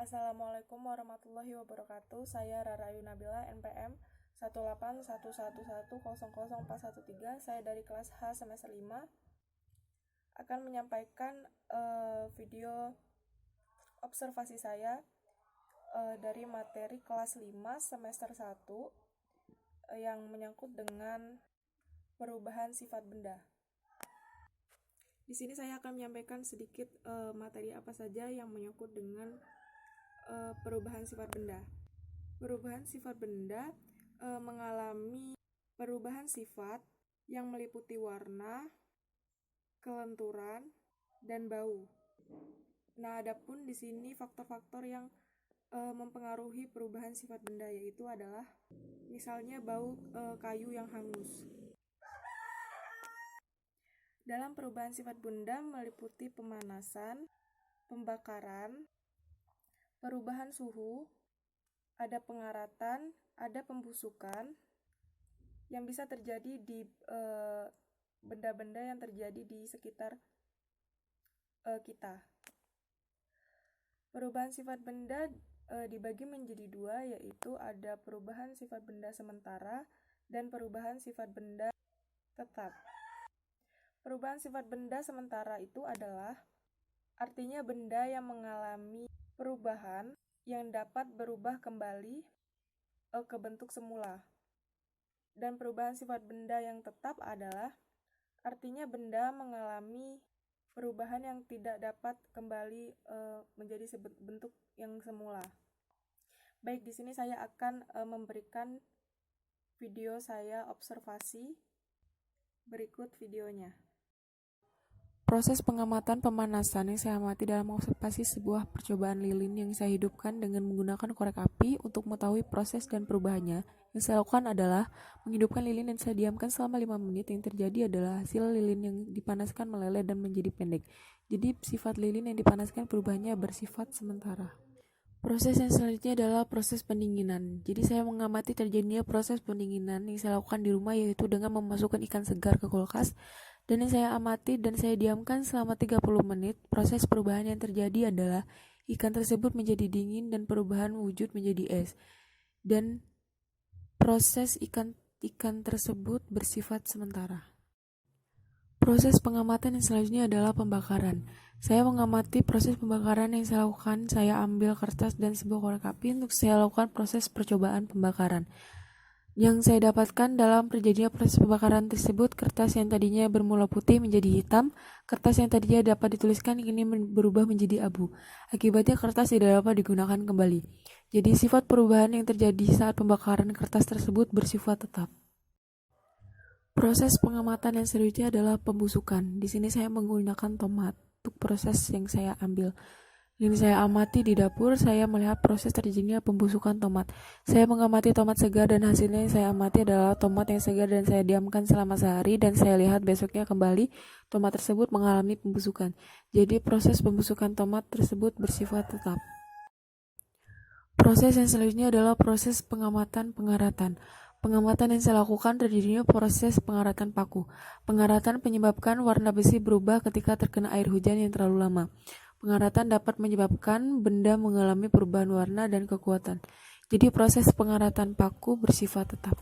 Assalamualaikum warahmatullahi wabarakatuh. Saya Rara Ayu Nabila, NPM 18111000413. Saya dari kelas H semester 5 akan menyampaikan video observasi saya dari materi kelas 5 semester 1 yang menyangkut dengan perubahan sifat benda. Di sini saya akan menyampaikan sedikit materi apa saja yang menyangkut dengan perubahan sifat benda. Perubahan sifat benda mengalami perubahan sifat yang meliputi warna, kelenturan, dan bau. Nah, adapun di sini faktor-faktor yang mempengaruhi perubahan sifat benda yaitu adalah misalnya bau kayu yang hangus. Dalam perubahan sifat benda meliputi pemanasan, pembakaran, perubahan suhu, ada pengaratan, ada pembusukan yang bisa terjadi di benda-benda yang terjadi di sekitar kita. Perubahan sifat benda dibagi menjadi dua, yaitu ada perubahan sifat benda sementara dan perubahan sifat benda tetap. Perubahan sifat benda sementara itu adalah artinya benda yang mengalami perubahan yang dapat berubah kembali ke bentuk semula. Dan perubahan sifat benda yang tetap adalah artinya benda mengalami perubahan yang tidak dapat kembali menjadi bentuk yang semula. Baik, di sini saya akan memberikan video saya observasi. Berikut videonya. Proses pengamatan pemanasan yang saya amati dalam observasi sebuah percobaan lilin yang saya hidupkan dengan menggunakan korek api untuk mengetahui proses dan perubahannya. Yang saya lakukan adalah menghidupkan lilin dan saya diamkan selama 5 menit. Yang terjadi adalah hasil lilin yang dipanaskan meleleh dan menjadi pendek. Jadi sifat lilin yang dipanaskan perubahannya bersifat sementara. Proses yang selanjutnya adalah proses pendinginan. Jadi saya mengamati terjadinya proses pendinginan yang saya lakukan di rumah, yaitu dengan memasukkan ikan segar ke kulkas. Dan yang saya amati dan saya diamkan selama 30 menit. Proses perubahan yang terjadi adalah ikan tersebut menjadi dingin dan perubahan wujud menjadi es. Dan proses ikan tersebut bersifat sementara. Proses pengamatan yang selanjutnya adalah pembakaran. Saya mengamati proses pembakaran yang saya lakukan. Saya ambil kertas dan sebuah korek api untuk saya lakukan proses percobaan pembakaran. Yang saya dapatkan dalam terjadinya proses pembakaran tersebut, kertas yang tadinya bermula putih menjadi hitam, kertas yang tadinya dapat dituliskan kini berubah menjadi abu. Akibatnya kertas tidak dapat digunakan kembali. Jadi sifat perubahan yang terjadi saat pembakaran kertas tersebut bersifat tetap. Proses pengamatan yang selanjutnya adalah pembusukan. Di sini saya menggunakan tomat untuk proses yang saya ambil. Yang saya amati di dapur, saya melihat proses terjadinya pembusukan tomat. Saya mengamati tomat segar dan hasilnya yang saya amati adalah tomat yang segar dan saya diamkan selama sehari dan saya lihat besoknya kembali tomat tersebut mengalami pembusukan. Jadi proses pembusukan tomat tersebut bersifat tetap. Proses yang selanjutnya adalah proses pengamatan pengaratan. Pengamatan yang saya lakukan terjadinya proses pengaratan paku. Pengaratan menyebabkan warna besi berubah ketika terkena air hujan yang terlalu lama. Pengaratan dapat menyebabkan benda mengalami perubahan warna dan kekuatan. Jadi proses pengaratan paku bersifat tetap.